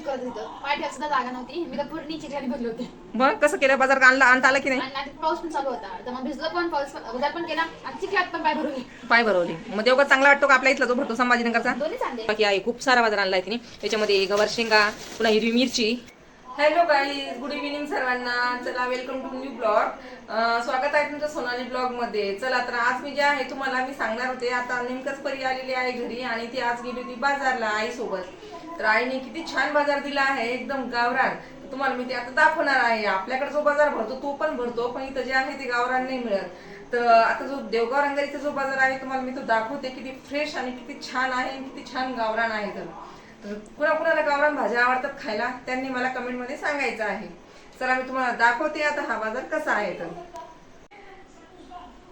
करत होतं. पाय सुद्धा जागा नव्हती. मी तर पूर्ण चिखलाने भरले होते. मग कसं केलं बाजार आणता आला की नाही? आणि पाऊस पण चालू होता. तर मग भिजलो पण, पाऊस बाजार पण केला आणि चिखलात पण पाय भरवले. पाय भरवले. मग देवगड चांगला वाटतो का आपल्या इथला जो भरतो संभाजीनगरचा? दोन्ही चांगले. बाकी आहे खूप सारा बाजार आणलाय तिने. त्याच्यामध्ये गवार शेंगा, पुन्हा हिरवी मिरची. हॅलो गाईज, गुड इव्हिनिंग सर्वांना. चला वेलकम टू न्यू ब्लॉग. स्वागत आहे तुमचं सोनाली ब्लॉग मध्ये. चला तर आज मी जे आहे तुम्हाला मी सांगणार होते. आता नेमकंच परी आलेली आहे घरी आणि ती आज गेली होती बाजारला आईसोबत. तर आईने किती छान बाजार दिला आहे, एकदम गावरान. तुम्हाला मी ते आता दाखवणार आहे. आपल्याकडे जो बाजार भरतो तो पण भरतो, पण इथं जे आहे ते गावरान नाही मिळत. तर आता जो देवगाव रंगारीचा जो बाजार आहे तुम्हाला मी तो दाखवते. किती फ्रेश आणि किती छान आहे, किती छान गावरान आहे. तर कुणाकुणाला गावरान भाज्या आवडतात खायला त्यांनी मला कमेंट मध्ये सांगायचं आहे. चला मी तुम्हाला दाखवते आता हा बाजार कसा आहे.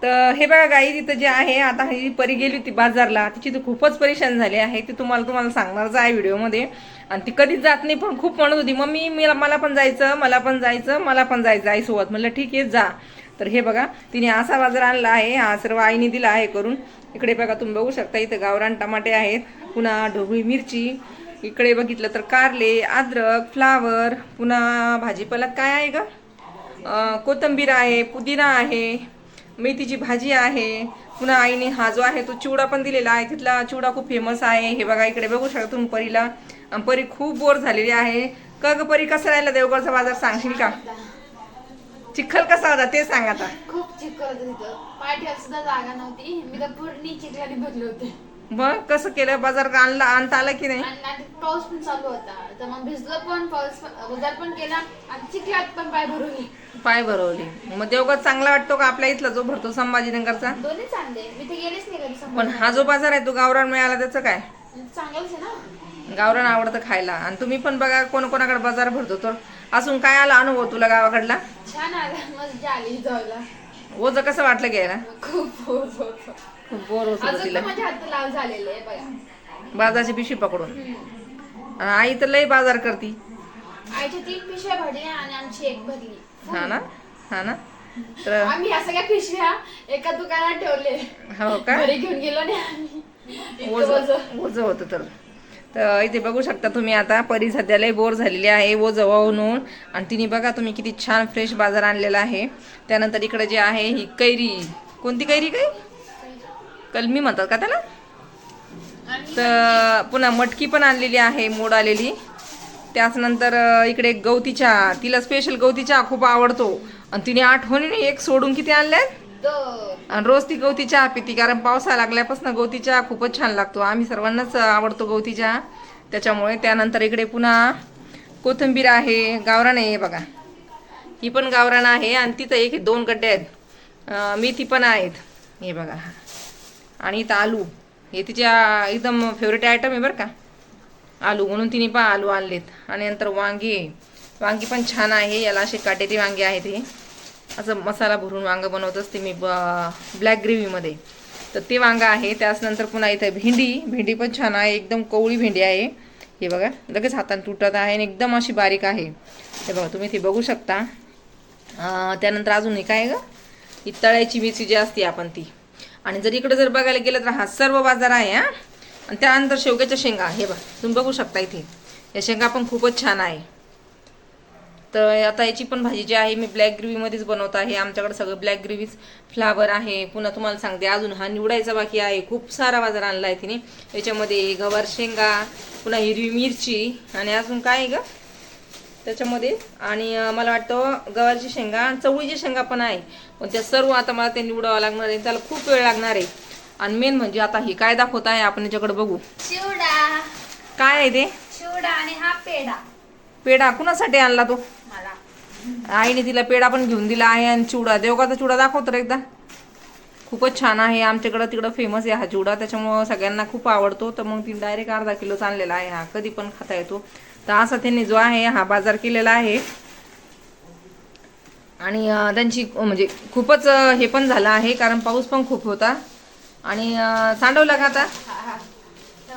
तर हे बघा गाई, तिथं जे आहे आता ही परी गेली होती बाजारला. तिची तर खूपच परेशान झाली आहे. ती तुम्हाला सांगणारच आहे व्हिडिओमध्ये. आणि ती कधीच जात नाही, पण खूप म्हणत होती मम्मी मला पण जायचं, मला पण जायचं, मला पण जायचं आईसोबत. म्हणलं ठीक आहे जा. तर हे बघा तिने असा बाजार आणला आहे. हा सर्व आईने दिला आहे करून. इकडे बघा तुम्ही बघू शकता, इथं गावरान टमाटे आहेत, पुन्हा ढोबळी मिरची. इकडे बघितलं तर कारले, अद्रक, फ्लावर, पुन्हा भाजीपाल्यात काय आहे का, कोथिंबीर आहे, पुदिना आहे, मेथीची भाजी आहे. पुन्हा आईने हा जो आहे तो चिवडा पण दिलेला आहे. तिथला चिवडा खूप फेमस आहे. हे बघा इकडे बघू शकता तुम्ही परीला. परी खूप बोर झालेली आहे. का ग परी, कसं राहिला देवगडचा बाजार सांगशील का? चिखल कसा होता ते सांग आता. खूप चिखल होतं तिथं. पाय सुद्धा जागा नव्हती. मी तर पूर्ण चिखलाने भरले होते. मग कसं केलं बाजार आणता आला की नाही? आणि पाऊस पण चालू होता. तर मग भिजलो पण, पाऊस बाजार पण केला आणि चिखलात पण पाय भरवले. पाय भरवले. मग देवगड चांगला वाटतो का आपल्या इथला जो भरतो संभाजीनगरचा? दोन्ही चांगले. मी ते गेलेच नाही कधी. पण हा जो बाजार आहे तो गावरान मिळाला त्याचं काय? चांगलंच आहे ना. गावरान आवडतं खायला. आणि तुम्ही पण बघा कोणाकडे बाजार भरतो. तर अजून काय आला अनुभव तुला गावाकडला? छान आला, मजा आली जायला. ओझं कसं वाटलं घ्यायला? खूप बोर होत. खूप बोर होत होतं तिला. अजून माझे हात लाल झालेले आहे बघा. बाजारची पिशवी पकडून. आणि आई तर लई बाजार करती. आईच्या 3 पिशव्या भरल्या आणि आमची 1 भरली. हा ना, हा ना. तर आम्ही या सगळ्या पिशव्या एका दुकानात ठेवले. हो का? घरी घेऊन गेलो नाही आम्ही. ओझं होतं. तर इथे बघू शकता तुम्ही, आता परी सध्या लई बोर झालेली आहे ओझं वाहून. आणि तिने बघा तुम्ही किती छान फ्रेश बाजार आणलेला आहे. त्यानंतर इकडे जे आहे ही कैरी, कोणती कैरी, काय कलमी म्हणतात का त्याला? तर पुन्हा मटकी पण आणलेली आहे, मोड आलेली. त्याच नंतर इकडे गवती चहा, तिला स्पेशल गवती चहा खूप आवडतो. आणि तिने आठवणीने एक सोडून किती आणल्यात. आणि रोज ती गवती चहा पिती, कारण पावसाळा लागल्यापासून गवती चहा खूपच छान लागतो. आम्ही सर्वांनाच आवडतो गवती चहा त्याच्यामुळे. त्यानंतर इकडे पुन्हा कोथिंबीर आहे, गावरान आहे बघा, ही पण गावरान आहे. आणि तिथं 1-2 गड्डे आहेत, मेथी पण आहेत हे बघा. आणि इथं आलू, हे तिच्या एकदम फेवरेट आयटम आहे बरं का आलू, म्हणून तिने पण आलू आणलेत. आणि नंतर वांगी पण छान आहे. याला असे काटेरी वांगे आहेत. हे असं मसाला भरून वांगं बनवत असते मी ब्लॅक ग्रेव्हीमध्ये. तर ते वांगं आहे. त्याचनंतर पुन्हा इथं भेंडी पण छान आहे, एकदम कवळी भेंडी आहे. हे बघा लगेच हाताने तुटत आहे आणि एकदम अशी बारीक आहे. हे बघा तुम्ही ते बघू शकता. त्यानंतर अजून हे काय ग, ही तळ्याची मिरची जी असते आपण ती. आणि जर इकडे जर बघायला गेलं तर हा सर्व बाजार आहे हा. आणि त्यानंतर शेवग्याच्या शेंगा, हे बघा तुम्ही बघू शकता इथे, या शेंगा पण खूपच छान आहे. तर आता याची पण भाजी जी आहे मी ब्लॅक ग्रेव्हीमध्येच बनवत आहे. आमच्याकडे सगळं ब्लॅक ग्रेव्हीज, फ्लावर आहे. पुन्हा तुम्हाला सांगते अजून हा निवडायचा बाकी आहे. खूप सारा बाजार आणला आहे तिने. याच्यामध्ये गवार शेंगा, पुन्हा हिरवी मिरची, आणि अजून काय आहे ग त्याच्यामध्ये, आणि मला वाटतं गवारची शेंगा आणि चवळीची शेंगा पण आहे. पण त्या सर्व आता मला ते निवडावं लागणार आहे, त्याला खूप वेळ लागणार आहे. आणि मेन म्हणजे आता ही काय दाखवत आहे आपण याच्याकडे बघू. चिवडा. काय आहे ते? चिवडा. आणि हा पेढा. पेढा कुणासाठी आणला तो? मला. आईने तिला पेढा पण घेऊन दिला आहे. आणि चिवडा, देवगाचा चिवडा दाखव तर एकदा. खूपच छान आहे. आमच्याकडं तिकडं फेमस आहे हा चिवडा, त्याच्यामुळं सगळ्यांना खूप आवडतो. तर मग ती डायरेक्ट अर्धा किलोच आणलेला आहे. हा कधी पण खाता येतो. तर असा त्यांनी जो आहे हा बाजार केलेला आहे. आणि त्यांची म्हणजे खूपच हे पण झालं आहे, कारण पाऊस पण खूप होता. आणि सांडवला का आता?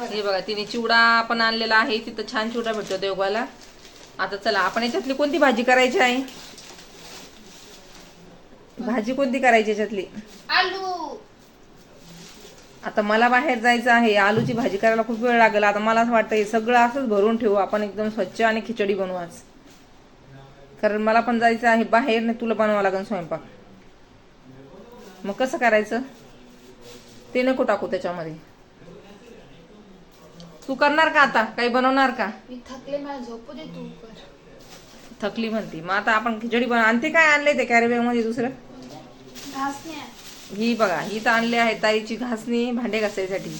हे बघा तिने चिवडा पण आणलेला आहे. तिथं छान चिवडा भेटतो देवगाला. आता चला आपण याच्यातली कोणती भाजी करायची आहे? भाजी कोणती करायची याच्यातली? आलू. आता मला बाहेर जायचं आहे, आलूची भाजी करायला खूप वेळ लागेल. आता मला असं वाटतं हे सगळं असंच भरून ठेवू आपण, एकदम स्वच्छ आणि खिचडी बनवू आज. कारण मला पण जायचं आहे बाहेर, नाही तुला बनवावं लागेल स्वयंपाक. मग कसं करायचं ते नको टाकू त्याच्यामध्ये. तू करणार का आता, काही बनवणार का? मी थकले, मला झोपू दे तू कर. थकली म्हणते. मग आता आपण खिचडी आणते. काय आणले ते कॅरीबॅग मध्ये दुसरं? घासणी आहे. ही बघा, ही तर आणली आहे ताईची घासणी भांडे घासायसाठी.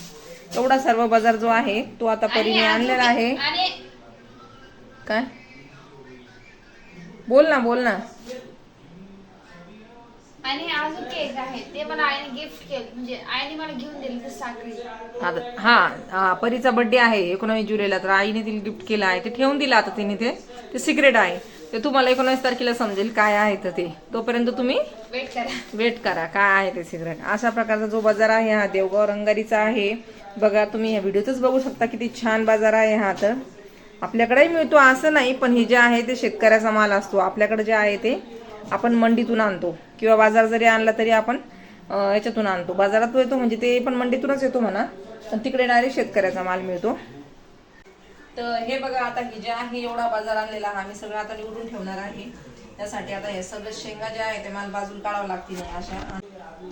एवढा सर्व बाजार जो आहे तो आता परीने आणलेला आहे. आणि काय बोल ना बोल ना. आणि अजून केक आहे, ते मला आईने गिफ्ट केलं, म्हणजे आईने मला घेऊन दिलं ते साखरी. हा परीचा बर्थडे आहे 19 जुलैला, तर आईने तिला गिफ्ट केलं आहे. ते ठेवून दिलं आता तिने. ते सिक्रेट आहे, ते तुम्हाला 19 तारखेला समजेल काय आहे तर ते. तोपर्यंत तुम्ही वेट करा काय आहे ते सिक्रेट. अशा प्रकारचा जो बाजार आहे हा देवगाव रंगारीचा आहे. बघा तुम्ही या व्हिडिओतच बघू शकता किती छान बाजार आहे हा. तर आपल्याकडेही मिळतो असं नाही, पण हे जे आहे ते शेतकऱ्याचा माल असतो. आपल्याकडे जे आहे ते आपण मंडीतून आणतो, किंवा बाजार जरी आणला तरी आपण याच्यातून आणतो. बाजारात येतो म्हणजे ते पण मंडीतूनच येतो म्हणा, पण तिकडे डायरेक्ट शेतकऱ्याचा माल मिळतो. तर हे बघा, आता हे जे आहे एवढा बाजार आणलेला हा मी सगळं आता निवडून ठेवणार आहे. त्यासाठी आता हे सगळं शेंगा जे आहे ते मला बाजूला काढावं लागतील अशा.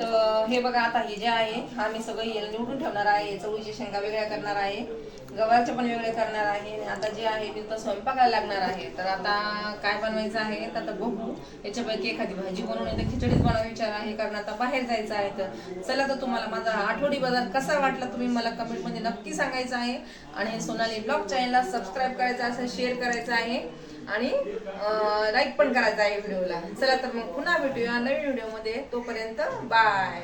तर हे बघा, आता हे जे आहे हा मी सगळं निवडून ठेवणार आहे. चवळीची शेंगा वेगळ्या करणार आहे, गवारच्या पण वेगळे करणार आहे. आता जे आहे मी तर स्वयंपाकाला लागणार आहे. तर आता काय बनवायचं आहे तर आता बघू. याच्यापैकी एखादी भाजी बनवून येते, खिचडीच बनवायचा विचार आहे, कारण आता बाहेर जायचं आहे. तर चला, तर तुम्हाला माझा आठवडी बाजार कसा वाटला तुम्ही मला कमेंटमध्ये नक्की सांगायचं आहे. आणि सोनाली ब्लॉग चॅनलला सबस्क्राईब करायचं असेल, शेअर करायचं आहे आणि लाईक पण करायचं आहे व्हिडिओला. चला तर मग पुन्हा भेटूया नवीन व्हिडिओमध्ये. तोपर्यंत बाय.